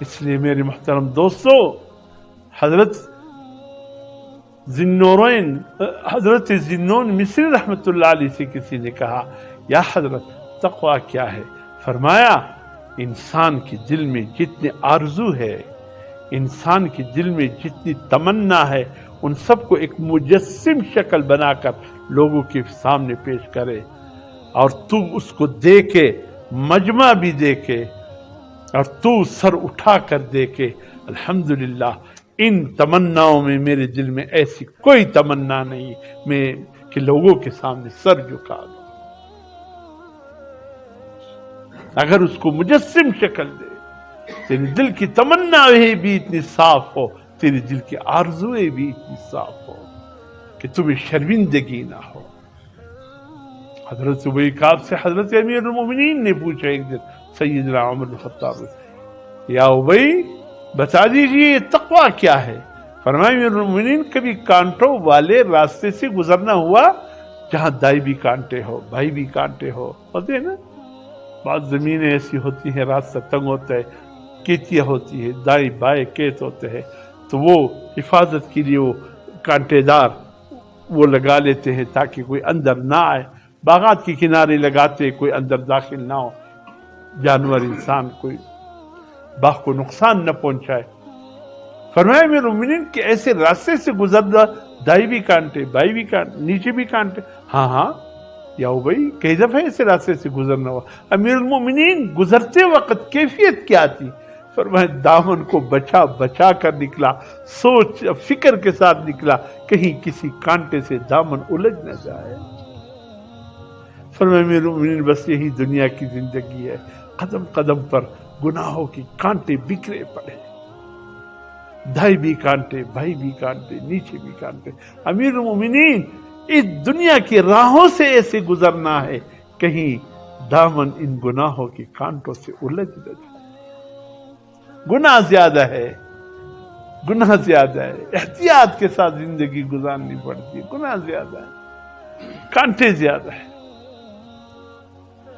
اس لیے میرے محترم دوستو، حضرت ذی النون مصری رحمت اللہ علیہ سے کسی نے کہا، یا حضرت تقویٰ کیا ہے؟ فرمایا، انسان کے دل میں جتنے آرزو ہے، انسان کے دل میں جتنی تمنا ہے، ان سب کو ایک مجسم شکل بنا کر لوگوں کے سامنے پیش کرے، اور تو اس کو دیکھے، مجمع بھی دیکھے، اور تو سر اٹھا کر دیکھے، الحمدللہ ان تمناؤں میں میرے دل میں ایسی کوئی تمنا نہیں میں کہ لوگوں کے سامنے سر جھکا دوں۔ اگر اس کو مجسم شکل دے، تیرے دل کی تمنایں بھی اتنی صاف ہو، تیرے دل کی آرزویں بھی اتنی صاف ہو کہ تمہیں شرمندگی نہ ہو۔ حضرت ابی کعب سے حضرت امیر المومنین نے پوچھا ایک دن سیدنا عمر بن خطاب، یا ابی بتا دیجئے یہ تقویٰ کیا ہے؟ فرمایا، امیر المومنین کبھی کانٹوں والے راستے سے گزرنا ہوا جہاں دائی بھی کانٹے ہو، بھائی بھی کانٹے ہو، ہوتے ہیں نا، بعض زمینیں ایسی ہوتی ہیں راستہ تنگ ہوتا ہے، کیتیاں ہوتی ہے، دائیں بائیں کیت ہوتے ہیں، تو وہ حفاظت کے لیے وہ کانٹے دار وہ لگا لیتے ہیں تاکہ کوئی اندر نہ آئے، باغات کے کنارے لگاتے کوئی اندر داخل نہ ہو، جانور انسان کوئی باغ کو نقصان نہ پہنچائے۔ فرمایا امیر المومنین کہ ایسے راستے سے گزرنا، دائی بھی کانٹے، بائی بھی کانٹے، نیچے بھی کانٹے، ہاں یا بھائی کئی دفعہ ایسے راستے سے گزرنا ہوا۔ امیر المومنین گزرتے وقت کیفیت کیا تھی؟ فرمایا دامن کو بچا بچا کر نکلا، سوچ فکر کے ساتھ نکلا، کہیں کسی کانٹے سے دامن الجھ نہ جائے۔ فرمایا امیر المومنین بس یہی دنیا کی زندگی ہے، قدم قدم پر گناہوں کی کانٹے بکھرے پڑے، دائی بھی کانٹے، بھائی بھی کانٹے، نیچے بھی کانٹے۔ امیر المومنین اس دنیا کی راہوں سے ایسے گزرنا ہے کہیں دامن ان گناہوں کی کانٹوں سے الجھ نہ جائے۔ گناہ زیادہ ہے، گناہ زیادہ ہے، احتیاط کے ساتھ زندگی گزارنی پڑتی ہے، گناہ زیادہ ہے، کانٹے زیادہ ہے۔